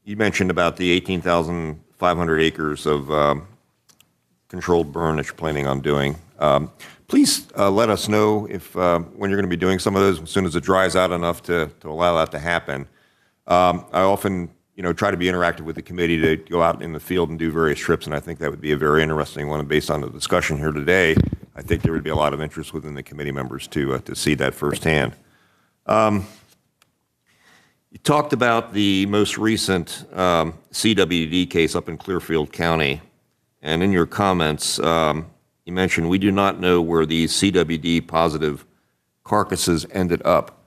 you mentioned about the 18,500 acres of controlled burn that you're planning on doing. Please let us know if when you're going to be doing some of those as soon as it dries out enough to allow that to happen. I often try to be interactive with the committee to go out in the field and do various trips, and I think that would be a very interesting one. And based on the discussion here today, I think there would be a lot of interest within the committee members to see that firsthand. You talked about the most recent CWD case up in Clearfield County, and in your comments, you mentioned we do not know where these CWD positive carcasses ended up.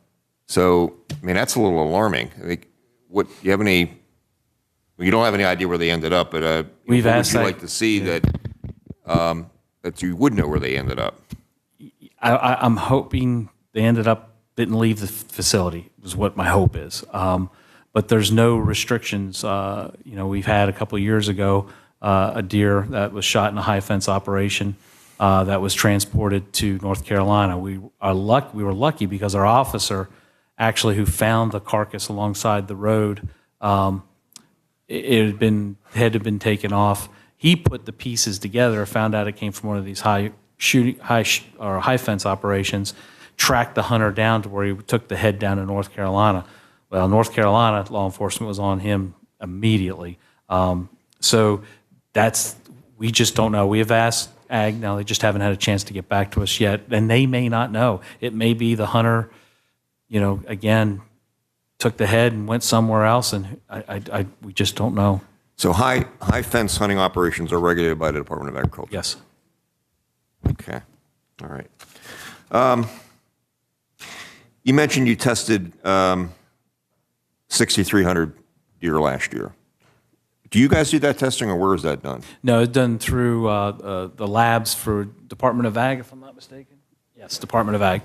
So, I mean, that's a little alarming. I think, what, do you have any, well, you don't have any idea where they ended up, but what would you like to see that you would know where they ended up? I'm hoping they didn't leave the facility, is what my hope is. But there's no restrictions. We've had a couple of years ago a deer that was shot in a high fence operation that was transported to North Carolina. We were lucky because our officer, actually, who found the carcass alongside the road, it had been taken off. He put the pieces together, found out it came from one of these high fence operations, tracked the hunter down to where he took the head down to North Carolina. Well, North Carolina law enforcement was on him immediately. So we just don't know. We have asked Ag, now they just haven't had a chance to get back to us yet, and they may not know. It may be the hunter, again, took the head and went somewhere else, and we just don't know. So high fence hunting operations are regulated by the Department of Agriculture? Yes. Okay. All right. You mentioned you tested 6,300 deer last year. Do you guys do that testing, or where is that done? No, it's done through the labs for Department of Ag, if I'm not mistaken. Yes, Department of Ag.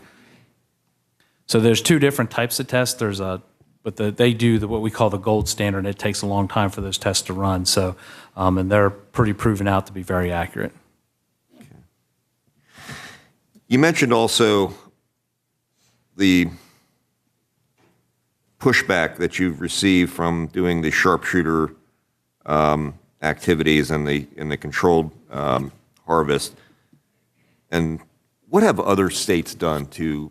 So there's two different types of tests. They do what we call the gold standard. It takes a long time for those tests to run. So, and they're pretty proven out to be very accurate. Okay. You mentioned also the pushback that you've received from doing the sharpshooter activities and the controlled harvest. And what have other states done to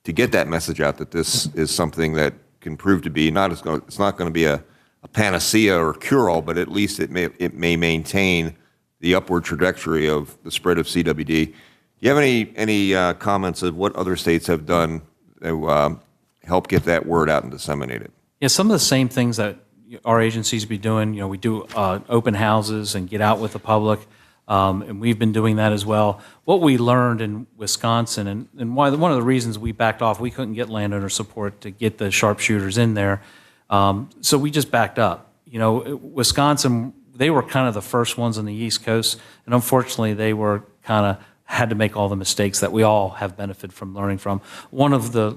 get that message out that this is something that can prove to be it's not going to be a panacea or cure-all, but at least it may maintain the upward trajectory of the spread of CWD. Do you have any comments of what other states have done to help get that word out and disseminate it? Yeah, some of the same things that our agencies be doing. We do open houses and get out with the public, and we've been doing that as well. What we learned in Wisconsin, and one of the reasons we backed off, we couldn't get landowner support to get the sharpshooters in there, so we just backed up. Wisconsin, they were kind of the first ones on the East Coast, and unfortunately they were had to make all the mistakes that we all have benefited from learning from. One of the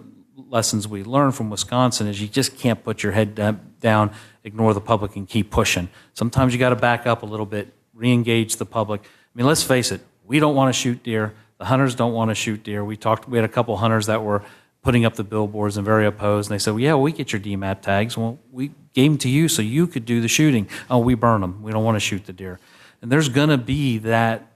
lessons we learned from Wisconsin is you just can't put your head down, ignore the public, and keep pushing. Sometimes you got to back up a little bit, re-engage the public. I mean, let's face it, we don't want to shoot deer. The hunters don't want to shoot deer. We had a couple hunters that were putting up the billboards and very opposed, and they said, well, yeah, we get your DMAP tags. Well, we gave them to you so you could do the shooting. Oh, we burn them. We don't want to shoot the deer. And there's going to be that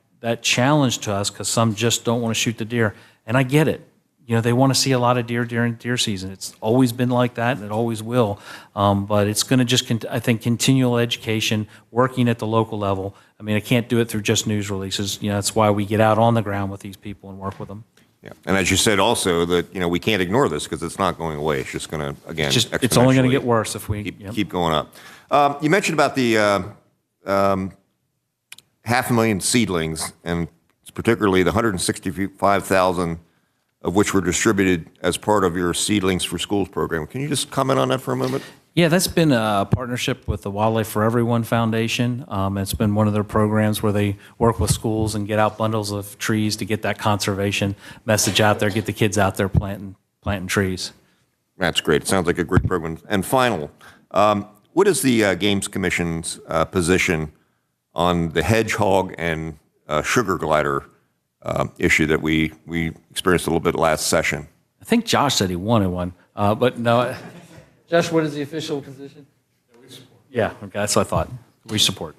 challenge to us because some just don't want to shoot the deer, and I get it. They want to see a lot of deer during deer season. It's always been like that, and it always will. But it's going to just, I think, continual education, working at the local level. I mean, I can't do it through just news releases. That's why we get out on the ground with these people and work with them. Yeah, and as you said also that we can't ignore this because it's not going away. It's just going to, again, it's only going to get worse if we keep going up. You mentioned about the 500,000 seedlings, and particularly the 165,000 of which were distributed as part of your Seedlings for Schools program. Can you just comment on that for a moment? Yeah, that's been a partnership with the Wildlife for Everyone Foundation. It's been one of their programs where they work with schools and get out bundles of trees to get that conservation message out there, get the kids out there planting trees. That's great. It sounds like a great program. And final, what is the Games Commission's position on the hedgehog and sugar glider issue that we experienced a little bit last session? I think Josh said he wanted one, but no. Josh, what is the official position? Yeah, we support Yeah, okay, that's what I thought. We support.